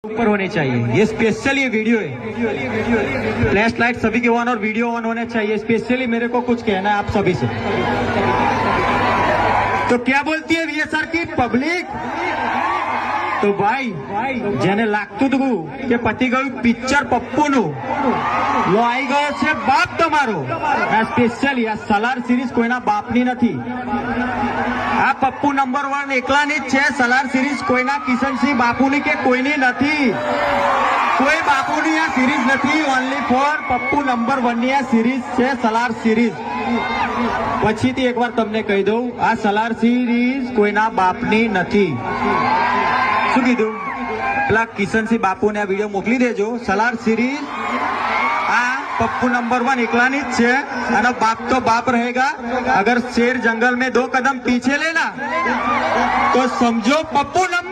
ऊपर होने चाहिए। ये स्पेशल ये वीडियो है, फ्लैश लाइट सभी के ऑन और वीडियो ऑन होने चाहिए। स्पेशली मेरे को कुछ कहना है आप सभी से। तो क्या बोलती है वीएसआर की पब्लिक? तो भाई જેને લાગતું હતું કે પતી ગયું પિક્ચર પપ્પુનું, લો આવી ગયો છે બાપ તમારો। આ સ્પેશિયલી આ સલાર સિરીઝ કોઈના બાપની નથી। આ પપ્પુ નંબર 1 એકલાની જ છે। સલાર સિરીઝ કોઈના કિશનસિંહ બાપુની કે કોઈની નથી। કોઈ બાપુની આ સિરીઝ નથી। ઓનલી ફોર પપ્પુ નંબર 1 ની આ સિરીઝ છે, સલાર સિરીઝ। પછીથી એકવાર તમને કહી દઉં, આ સલાર સિરીઝ કોઈના બાપની નથી। શું કીધું? પેલા કિશનસિંહ બાપુને આ વિડીયો મોકલી દેજો। સલાર સિરીઝ આ પપ્પુ નંબર 1 એકલાની જ છે, અને બાપ તો બાપ रहेगा। अगर शेर जंगल में 2 कदम पीछे लेना तो समझो पप्पू नंबर